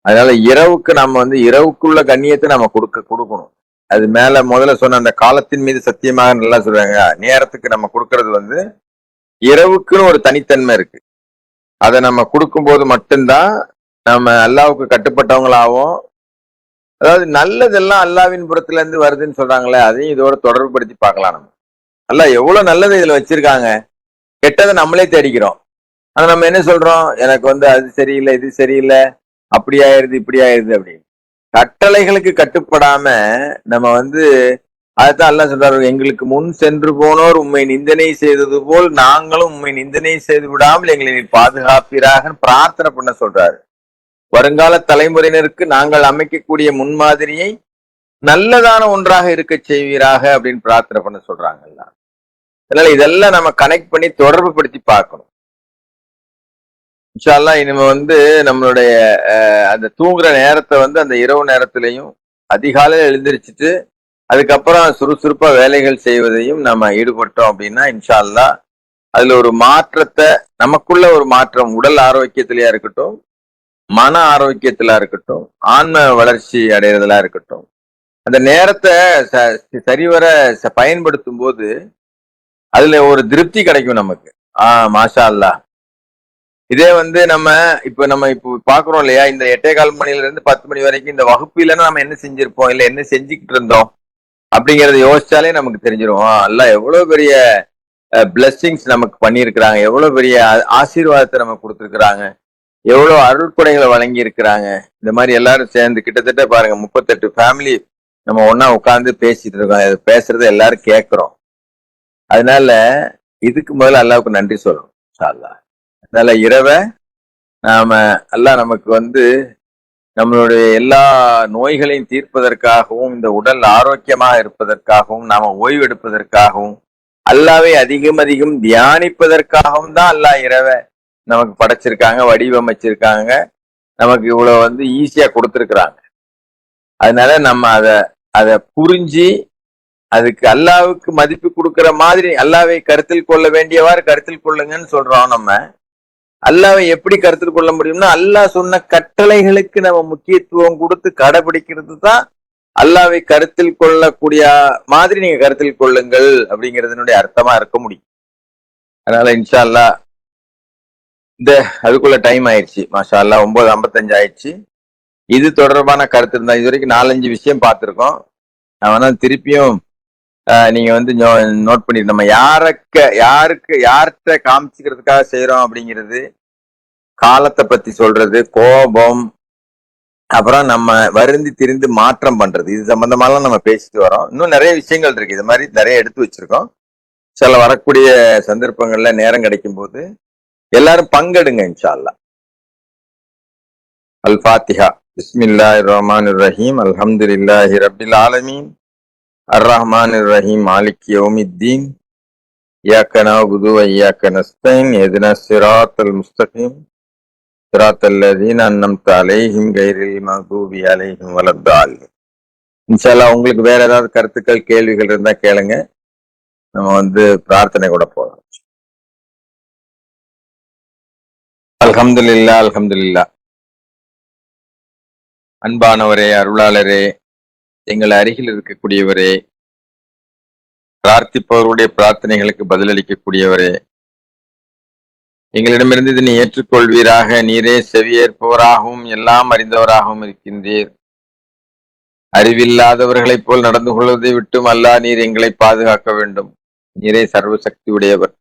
அதனால இரவுக்கு நம்ம இரவுக்குள்ள கண்ணியத்தை நம்ம கொடுக்கணும். அது மேல முதல்ல சொன்ன அந்த காலத்தின் மீது சத்தியமாக நல்லா சொல்றாங்க, நேரத்துக்கு நம்ம கொடுக்கறது இரவுக்குன்னு ஒரு தனித்தன்மை இருக்கு. அதை நம்ம கொடுக்கும்போது மட்டும்தான் நம்ம அல்லாவுக்கு கட்டுப்பட்டவங்களாகவும், அதாவது நல்லதெல்லாம் அல்லாவின் புறத்துல இருந்து வருதுன்னு சொல்றாங்களே, அதையும் இதோட தொடர்பு படுத்தி பார்க்கலாம். நம்ம அல்லாஹ் எவ்வளவு நல்லது இதுல வச்சிருக்காங்க, கெட்டதை நம்மளே தேடிக்கிறோம். ஆனா நம்ம என்ன சொல்றோம், எனக்கு அது சரியில்லை, இது சரியில்லை, அப்படி ஆயிருது, இப்படி ஆயிருது அப்படின்னு. கட்டளைகளுக்கு கட்டுப்படாம நம்ம அதைத்தான் அல்லாஹ் சொல்றாரு, எங்களுக்கு முன் சென்று போனோர் உண்மை நிந்தனை செய்தது போல் நாங்களும் உண்மை நிந்தனை செய்து விடாமல் எங்களை பாதுகாப்பீராக பிரார்த்தனை பண்ண சொல்றாரு. வருங்கால தலைமுறையினருக்கு நாங்கள் அமைக்கக்கூடிய முன்மாதிரியை நல்லதான ஒன்றாக இருக்க செய்வீராக அப்படின்னு பிரார்த்தனை பண்ண சொல்றாங்கல்ல. அதனால இதெல்லாம் நம்ம கனெக்ட் பண்ணி தொடர்பு படுத்தி பார்க்கணும். இன்ஷா அல்லாஹ் இனிமே நம்மளுடைய அந்த தூங்குற நேரத்தை அந்த இரவு நேரத்திலையும் அதிகாலையில் எழுந்திரிச்சிட்டு அதுக்கப்புறம் சுறுசுறுப்பா வேலைகள் செய்வதையும் நம்ம ஈடுபட்டோம் அப்படின்னா இன்ஷா அல்லாஹ் அதுல ஒரு மாற்றத்தை, நமக்குள்ள ஒரு மாற்றம், உடல் ஆரோக்கியத்திலயா இருக்கட்டும், மன ஆரோக்கியத்திலா இருக்கட்டும், ஆன்ம வளர்ச்சி அடைகிறதுலா இருக்கட்டும், அந்த நேரத்தை சரிவர பயன்படுத்தும் போது அதுல ஒரு திருப்தி கிடைக்கும் நமக்கு. மாஷா அல்லாஹ். இதே நம்ம இப்போ பாக்குறோம் இல்லையா, இந்த 8:15 மணில இருந்து 10 மணி வரைக்கும் இந்த வகுப்பில நம்ம என்ன செஞ்சிருப்போம், இல்ல என்ன செஞ்சுக்கிட்டு இருந்தோம் அப்படிங்கறத யோசிச்சாலே நமக்கு தெரிஞ்சிடும். அல்லாஹ் எவ்வளவு பெரிய பிளெஸிங்ஸ் நமக்கு பண்ணியிருக்கிறாங்க, எவ்வளவு பெரிய ஆசீர்வாதத்தை நமக்கு கொடுத்துருக்குறாங்க, எவ்வளவு அருள்கொடைகளை வழங்கி இருக்கிறாங்க. இந்த மாதிரி எல்லாரும் சேர்ந்து கிட்டத்தட்ட பாருங்க 38 ஃபேமிலி நம்ம ஒன்னா உட்கார்ந்து பேசிட்டு இருக்கோம். பேசுறத எல்லாரும் கேட்கிறோம். அதனால இதுக்கு முதல்ல அல்லாவுக்கு நன்றி சொல்லணும். அல்லாஹ் அதனால இரவை நாம அல்லாஹ் நமக்கு நம்மளுடைய எல்லா நோய்களையும் தீர்ப்பதற்காகவும், இந்த உடல் ஆரோக்கியமாக இருப்பதற்காகவும், நாம ஓய்வெடுப்பதற்காகவும், அல்லாவை அதிகம் அதிகம் தியானிப்பதற்காகவும் தான் அல்லாஹ் இரவை நமக்கு படைச்சிருக்காங்க, வடிவமைச்சிருக்காங்க, நமக்கு இவ்வளவு ஈஸியா கொடுத்துருக்குறாங்க. அதனால நம்ம அதை புரிஞ்சு அதுக்கு அல்லாவுக்கு மதிப்பு கொடுக்கிற மாதிரி அல்லாவை கருத்தில் கொள்ள வேண்டியவாறு கருத்தில் கொள்ளுங்கன்னு சொல்றோம். நம்ம அல்லாவை எப்படி கருத்தில் கொள்ள முடியும்னா, அல்லாஹ் சொன்ன கட்டளைகளுக்கு நம்ம முக்கியத்துவம் கொடுத்து கடைபிடிக்கிறது தான் அல்லாவை கருத்தில் கொள்ளக்கூடிய மாதிரி நீங்க கருத்தில் கொள்ளுங்கள் அப்படிங்கிறதுனுடைய அர்த்தமா இருக்க முடியும். அதனால இன்ஷா அல்லாஹ் அதுக்குள்ள டைம் ஆயிடுச்சு. மாஷா அல்லாஹ் 9:55 ஆயிடுச்சு. இது தொடர்பான கருத்து இருந்தா, இது வரைக்கும் 4-5 விஷயம் பார்த்திருக்கோம். நான் வேணா திருப்பியும் நீங்க நோட் பண்ணி, நம்ம யார்கிட்ட காமிச்சுக்கிறதுக்காக செய்யறோம் அப்படிங்கிறது, காலத்தை பத்தி சொல்றது, கோபம், அப்புறம் நம்ம வருந்தி திரிந்து மாற்றம் பண்றது, இது சம்பந்தமாலாம் நம்ம பேசிட்டு வரோம். இன்னும் நிறைய விஷயங்கள் இருக்கு, இது மாதிரி நிறைய எடுத்து வச்சிருக்கோம். சில வரக்கூடிய சந்தர்ப்பங்கள்ல நேரம் கிடைக்கும் போது எல்லாரும் பங்கெடுங்க இன்ஷா அல்லாஹ். அல் ஃபாத்திஹா. பிஸ்மில்லாஹிர் ரஹ்மானிர் ரஹீம். அல்ஹம்துலில்லாஹி ரப்பில் ஆலமீன். அர்-ரஹ்மானிர் ரஹீம். மாலிகி யௌமித்தீன். இய்யாக நஅபுது வ இய்யாக நஸ்தஈன். இஹ்தினஸ் ஸிராத்தல் முஸ்தகீம். சிராத்தல்லதீன அன்அம்த அலைஹிம் கைரில் மக்தூபி அலைஹிம் வலத்தாலின். இன்ஷா அல்லாஹ் உங்களுக்கு வேற ஏதாவது கருத்துக்கள் கேள்விகள் இருந்தா கேளுங்க. நம்ம பிரார்த்தனை கூட போகலாம். அல்ஹம்துலில்லாஹ் அல்ஹம்துலில்லாஹ். அன்பானவரே, அருளாளரே, எங்கள் அருகில் இருக்கக்கூடியவரே, பிரார்த்திப்பவருடைய பிரார்த்தனைகளுக்கு பதிலளிக்கக்கூடியவரே, எங்களிடமிருந்து இதனை ஏற்றுக்கொள்வீராக. நீரே செவியேற்பவராகவும் எல்லாம் அறிந்தவராகவும் இருக்கின்றீர். அறிவில்லாதவர்களைப் போல் நடந்து கொள்வதை விட்டும் அல்லாஹ் நீர் எங்களை பாதுகாக்க வேண்டும். நீரே சர்வ சக்தி உடையவர்.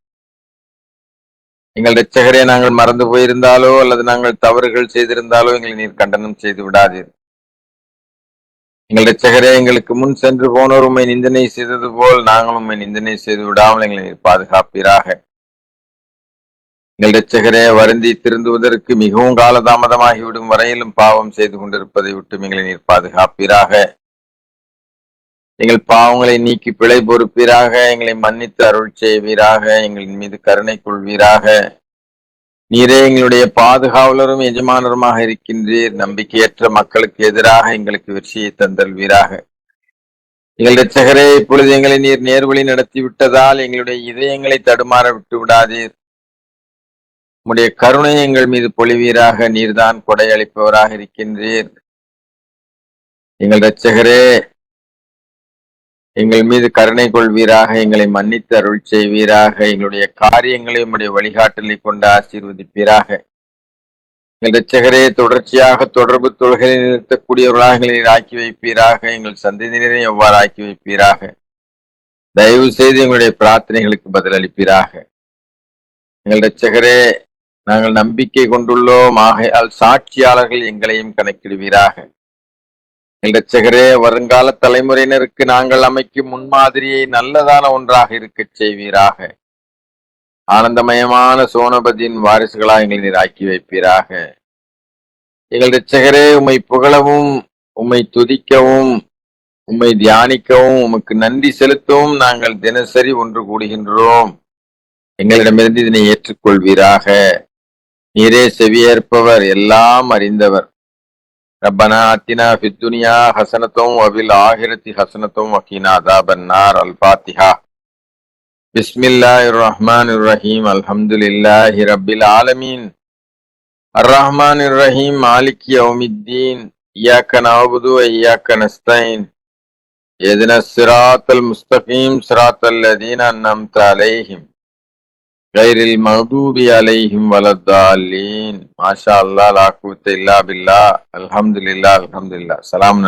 எங்கள் இரட்சகரே, நாங்கள் மறந்து போயிருந்தாலோ அல்லது நாங்கள் தவறுகள் செய்திருந்தாலோ எங்களை நீர் கண்டனம் செய்து விடாதீர். எங்கள் இரட்சகரே, எங்களுக்கு முன் சென்று போனோர் உம்மை நிந்தனை செய்தது போல் நாங்கள் உம்மை நிந்தனை செய்து விடாமல் எங்களை நீர் பாதுகாப்பீராக. எங்கள் இரட்சகரே, வருந்தி திருந்துவதற்கு மிகவும் காலதாமதமாகிவிடும் வரையிலும் பாவம் செய்து கொண்டிருப்பதை விட்டு எங்களை நீர் பாதுகாப்பீராக. எங்கள் பாவங்களை நீக்கி பிழை பொறுப்பீராக. எங்களை மன்னித்து அருள் செய்வீராக. எங்களின் மீது கருணை கொள்வீராக. நீரே எங்களுடைய பாதுகாவலரும் எஜமானருமாக இருக்கின்றீர். நம்பிக்கையற்ற மக்களுக்கு எதிராக எங்களுக்கு வெற்றியை தந்தல்வீராக. எங்கள் இரட்சகரே, இப்பொழுது எங்களை நீர் நேர்வழி நடத்தி விட்டதால் எங்களுடைய இதயங்களை தடுமாற விட்டு விடாதீர். உம்முடைய கருணை எங்கள் மீது பொழிவீராக. நீர்தான் கொடை அளிப்பவராக இருக்கின்றீர். எங்கள் இரட்சகரே, எங்கள் மீது கருணை கொள்வீராக. எங்களை மன்னித்து அருள் செய்வீராக. எங்களுடைய காரியங்களை உம்முடைய வழிகாட்டலை கொண்டு ஆசீர்வதிப்பீராக. எங்கள் இரட்சகரே, தொடர்ச்சியாக தொடர்பு தொழுகையை நிறுத்தக்கூடியவர்களாக எங்களை நீர் ஆக்கி வைப்பீராக. எங்கள் சந்ததியினரை எவ்வாறு ஆக்கி வைப்பீராக. தயவு செய்து எங்களுடைய பிரார்த்தனைகளுக்கு பதிலளிப்பீராக. எங்கள் இரட்சகரே, நாங்கள் நம்பிக்கை கொண்டுள்ளோம். ஆகையால் சாட்சியாளர்கள் எங்களையும் கணக்கிடுவீராக. எங்கள் இரட்சகரே, வருங்கால தலைமுறையினருக்கு நாங்கள் அமைக்கும் முன்மாதிரியை நல்லதான ஒன்றாக இருக்கச் செய்வீராக. ஆனந்தமயமான சோனபதியின் வாரிசுகளாக எங்களை நீர் ஆக்கி வைப்பீராக. எங்கள் இரட்சகரே, உம்மை புகழவும் உம்மை துதிக்கவும் உம்மை தியானிக்கவும் உமக்கு நன்றி செலுத்தவும் நாங்கள் தினசரி ஒன்று கூடுகின்றோம். எங்களிடமிருந்து இதனை ஏற்றுக்கொள்வீராக. நீரே செவியேற்பவர், எல்லாம் அறிந்தவர். ரப்பனா ஆத்தினா ஃபித் துனியா ஹஸனத்தும் வபில் ஆஹிரத்தி ஹஸனத்தும் வகீனா அஸாபன்னார். அல்-ஃபாத்திஹா. பிஸ்மில்லாஹிர் ரஹ்மானிர் ரஹீம். அல்ஹம்துலில்லாஹி ரப்பில் ஆலமீன். அர்-ரஹ்மானிர் ரஹீம். மாலிகி யௌமித்தீன். இய்யாக நஅபுது வ இய்யாக நஸ்தஈன். இஹ்தினஸ் ஸிராத்தல் முஸ்தகீம். ஸிராத்தல் லதீன அன்அம்த அலைஹிம் கைரில் மக்தூபி அலைஹிம் வலத்தாலின். மாஷா அல்லாஹ், லா குவத்த இல்லா பில்லாஹ். அல்ஹம்துலில்லாஹ் அல்ஹம்துலில்லாஹ். ஸலாமுன் அலைக்கும்.